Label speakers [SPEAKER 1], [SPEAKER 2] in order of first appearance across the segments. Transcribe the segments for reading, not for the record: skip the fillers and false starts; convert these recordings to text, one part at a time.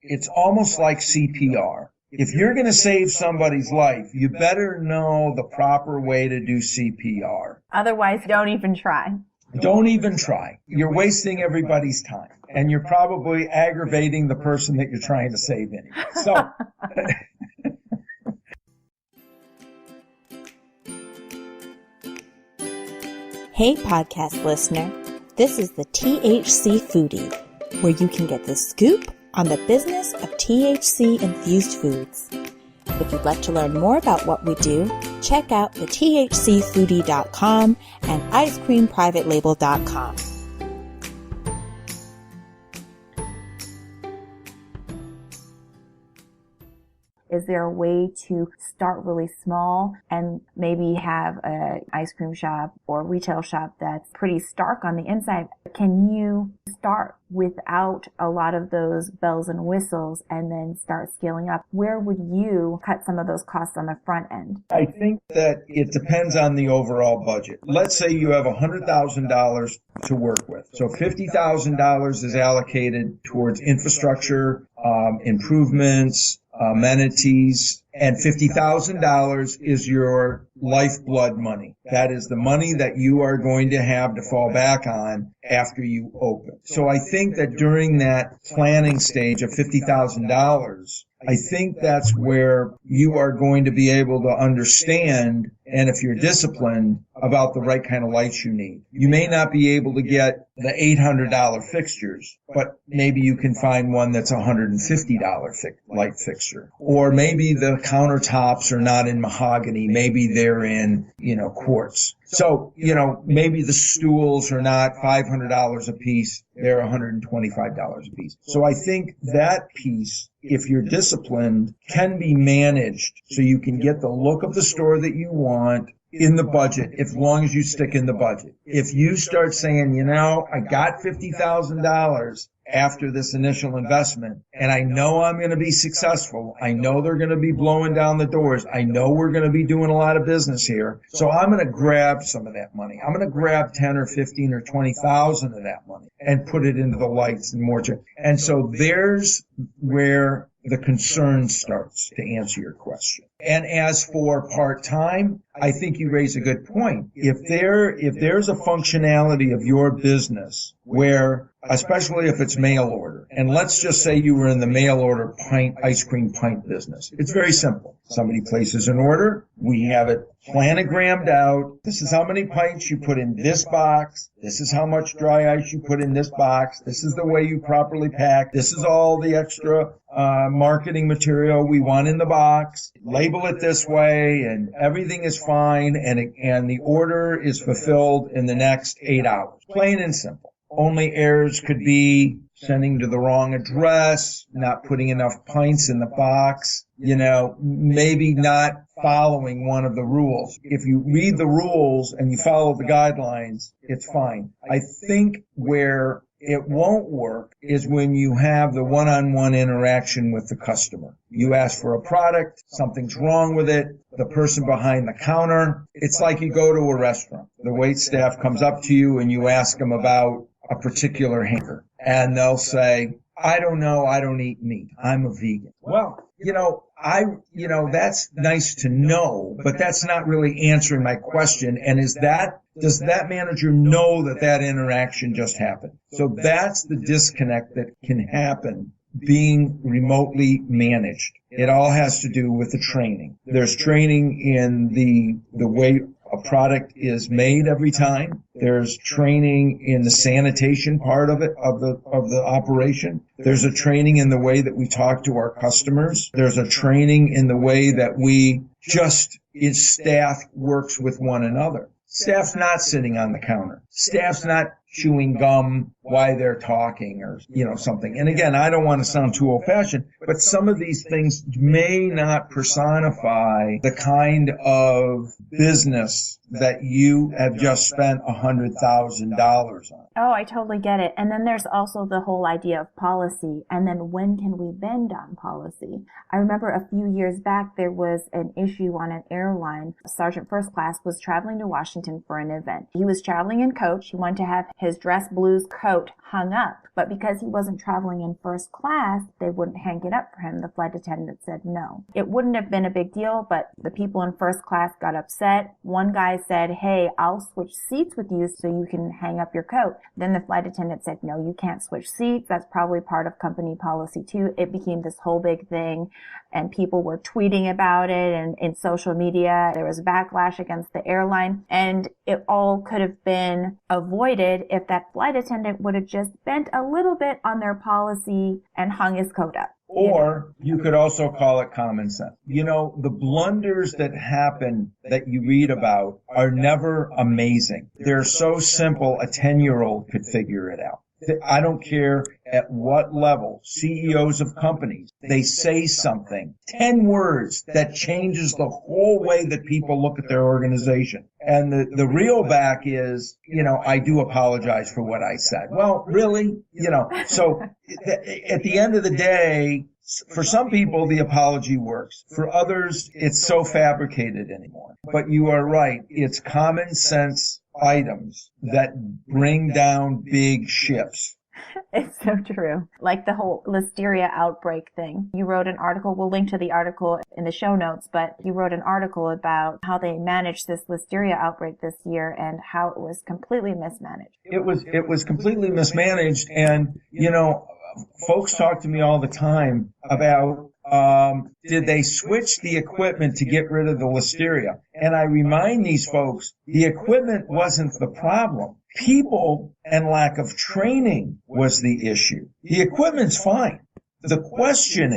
[SPEAKER 1] it's almost like CPR. If you're going to save somebody's life, you better know the proper way to do CPR.
[SPEAKER 2] Otherwise, don't even try.
[SPEAKER 1] Don't even try. You're wasting everybody's time, and you're probably aggravating the person that you're trying to save anyway. So,
[SPEAKER 3] hey, podcast listener. This is the THC Foodie, where you can get the scoop on the business of THC-infused foods. If you'd like to learn more about what we do, check out the THCfoodie.com and icecreamprivatelabel.com.
[SPEAKER 2] Is there a way to start really small and maybe have an ice cream shop or retail shop that's pretty stark on the inside? Can you start without a lot of those bells and whistles and then start scaling up? Where would you cut some of those costs on the front end?
[SPEAKER 1] I think that it depends on the overall budget. Let's say you have $100,000 to work with. So $50,000 is allocated towards infrastructure, improvements, amenities, and $50,000 is your lifeblood money. That is the money that you are going to have to fall back on after you open. So I think that during that planning stage of $50,000, I think that's where you are going to be able to understand, and if you're disciplined, about the right kind of lights you need. You may not be able to get the $800 fixtures, but maybe you can find one that's $150 light fixture. Or maybe the countertops are not in mahogany. Maybe they're in, quartz. So, maybe the stools are not $500 a piece. They're $125 a piece. So I think that piece, if you're disciplined, can be managed so you can get the look of the store that you want in the budget, as long as you stick in the budget. If you start saying, I got $50,000 after this initial investment, and I know I'm going to be successful. I know they're going to be blowing down the doors. I know we're going to be doing a lot of business here. So I'm going to grab some of that money. I'm going to grab 10 or 15 or 20,000 of that money and put it into the lights and more. And so there's where the concern starts, to answer your question. And as for part-time, I think you raise a good point. If there's a functionality of your business where, especially if it's mail order, and let's just say you were in the mail order ice cream pint business. It's very simple. Somebody places an order. We have it planogrammed out. This is how many pints you put in this box. This is how much dry ice you put in this box. This is the way you properly pack. This is all the extra marketing material we want in the box. Label it this way, and everything is fine, and the order is fulfilled in the next 8 hours. Plain and simple. Only errors could be sending to the wrong address, not putting enough pints in the box, maybe not following one of the rules. If you read the rules and you follow the guidelines, it's fine. I think where it won't work is when you have the one-on-one interaction with the customer. You ask for a product, something's wrong with it, the person behind the counter. It's like you go to a restaurant. The wait staff comes up to you and you ask them about a particular hamburger. And they'll say, I don't know, I don't eat meat. I'm a vegan. Well, that's nice to know, but that's not really answering my question. And does that manager know that interaction just happened? So that's the disconnect that can happen being remotely managed. It all has to do with the training. There's training in the way a product is made every time. There's training in the sanitation part of it, of the operation. There's a training in the way that we talk to our customers. There's a training in the way that staff works with one another. Staff's not sitting on the counter. Staff's not chewing gum while they're talking or, something. And again, I don't want to sound too old-fashioned, but some of these things may not personify the kind of business that you have just spent $100,000 on.
[SPEAKER 2] Oh, I totally get it. And then there's also the whole idea of policy. And then when can we bend on policy? I remember a few years back, there was an issue on an airline. Sergeant First Class was traveling to Washington for an event. He was traveling in coach. He wanted to have his dress blues coat hung up. But because he wasn't traveling in first class, they wouldn't hang it up for him. The flight attendant said no. It wouldn't have been a big deal, but the people in first class got upset. One guy said, hey, I'll switch seats with you so you can hang up your coat. Then the flight attendant said, no, you can't switch seats. That's probably part of company policy too. It became this whole big thing, and people were tweeting about it, and in social media there was backlash against the airline, and it all could have been avoided if that flight attendant would have just bent a little bit on their policy and hung his coat up.
[SPEAKER 1] Or you could also call it common sense. You know, the blunders that happen that you read about are never amazing. They're so simple, a 10-year-old could figure it out. I don't care at what level, CEOs of companies, they say something, 10 words that changes the whole way that people look at their organization. And the real back is, you know, I do apologize for what I said. Well, really? You know, so at the end of the day, for some people, the apology works. For others, it's so fabricated anymore. But you are right. It's common sense items that bring down big ships.
[SPEAKER 2] It's so true. Like the whole listeria outbreak thing. You wrote an article, we'll link to the article in the show notes, but you wrote an article about how they managed this listeria outbreak this year and how it was completely mismanaged.
[SPEAKER 1] It was completely mismanaged, and, you know, folks talk to me all the time about did they switch the equipment to get rid of the listeria? And I remind these folks, the equipment wasn't the problem. People and lack of training was the issue. The equipment's fine. The question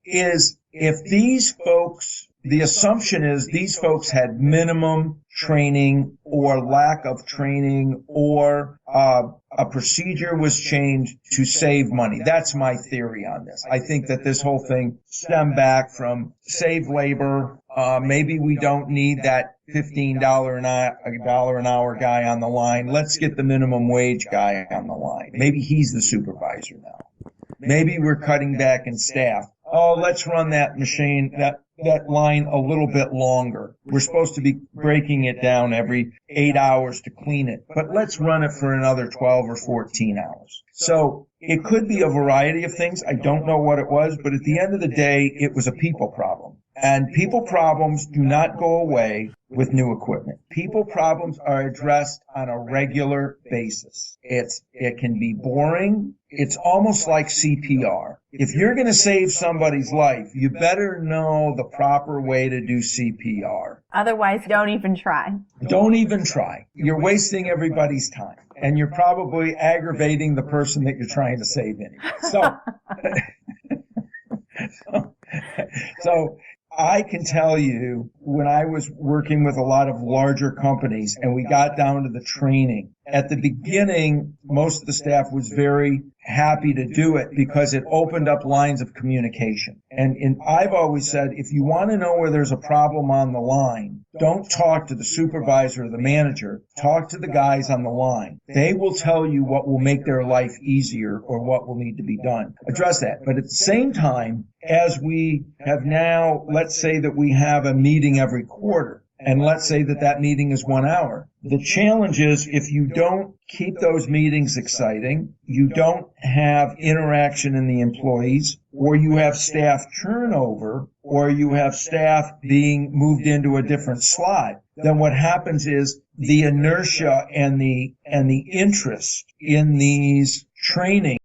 [SPEAKER 1] is if these folks, the assumption is these folks had minimum training or lack of training, or a procedure was changed to save money. That's my theory on this. I think that this whole thing stemmed back from save labor. Maybe we don't need that $15 an hour guy on the line. Let's get the minimum wage guy on the line. Maybe he's the supervisor now. Maybe we're cutting back in staff. Oh, let's run that machine, that line a little bit longer. We're supposed to be breaking it down every 8 hours to clean it, but let's run it for another 12 or 14 hours. So it could be a variety of things. I don't know what it was, but at the end of the day, it was a people problem. And people problems do not go away with new equipment. People problems are addressed on a regular basis. It can be boring. It's almost like CPR. If you're going to save somebody's life, you better know the proper way to do CPR.
[SPEAKER 2] Otherwise, don't even try.
[SPEAKER 1] Don't even try. You're wasting everybody's time. And you're probably aggravating the person that you're trying to save anyway. So I can tell you, when I was working with a lot of larger companies and we got down to the training, at the beginning, most of the staff was very happy to do it because it opened up lines of communication. And I've always said, if you want to know where there's a problem on the line, don't talk to the supervisor or the manager. Talk to the guys on the line. They will tell you what will make their life easier or what will need to be done. Address that. But at the same time, as we have now, let's say that we have a meeting every quarter, and let's say that that meeting is 1 hour. The challenge is if you don't keep those meetings exciting, you don't have interaction in the employees, or you have staff turnover, or you have staff being moved into a different slot, then what happens is the inertia and the interest in these training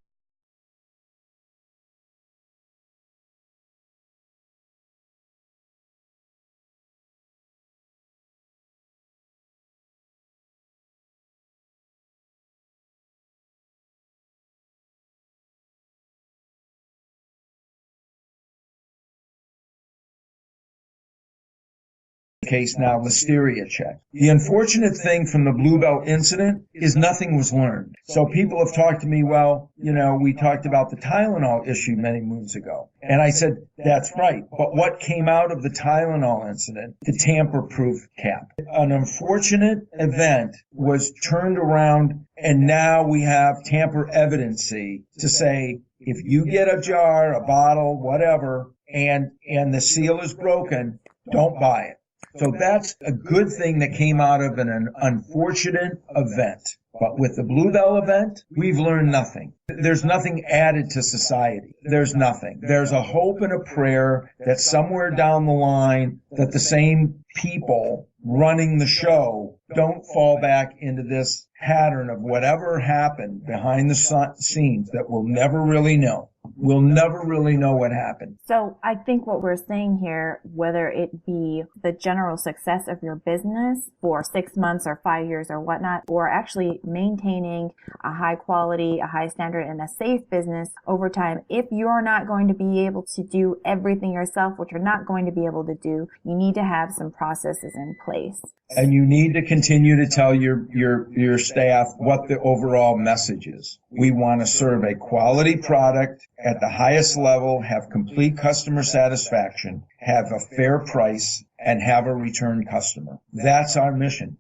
[SPEAKER 1] case now, listeria check. The unfortunate thing from the Blue Bell incident is nothing was learned. So people have talked to me, well, we talked about the Tylenol issue many moons ago. And I said, that's right. But what came out of the Tylenol incident? The tamper-proof cap. An unfortunate event was turned around, and now we have tamper evidency to say, if you get a jar, a bottle, whatever, and the seal is broken, don't buy it. So that's a good thing that came out of an unfortunate event. But with the Blue Bell event, we've learned nothing. There's nothing added to society. There's nothing. There's a hope and a prayer that somewhere down the line that the same people running the show don't fall back into this pattern of whatever happened behind the scenes that we'll never really know. We'll never really know what happened.
[SPEAKER 2] So I think what we're saying here, whether it be the general success of your business for 6 months or 5 years or whatnot, or actually maintaining a high quality, a high standard, and a safe business over time, if you're not going to be able to do everything yourself, which you're not going to be able to do, you need to have some processes in place.
[SPEAKER 1] And you need to continue to tell your staff what the overall message is. We want to serve a quality product at the highest level, have complete customer satisfaction, have a fair price, and have a return customer. That's our mission.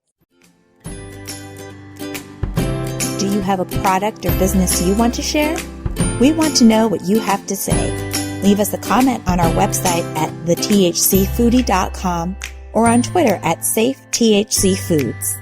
[SPEAKER 3] Do you have a product or business you want to share? We want to know what you have to say. Leave us a comment on our website at thethhcfoodie.com or on Twitter at SafeTHCFoods.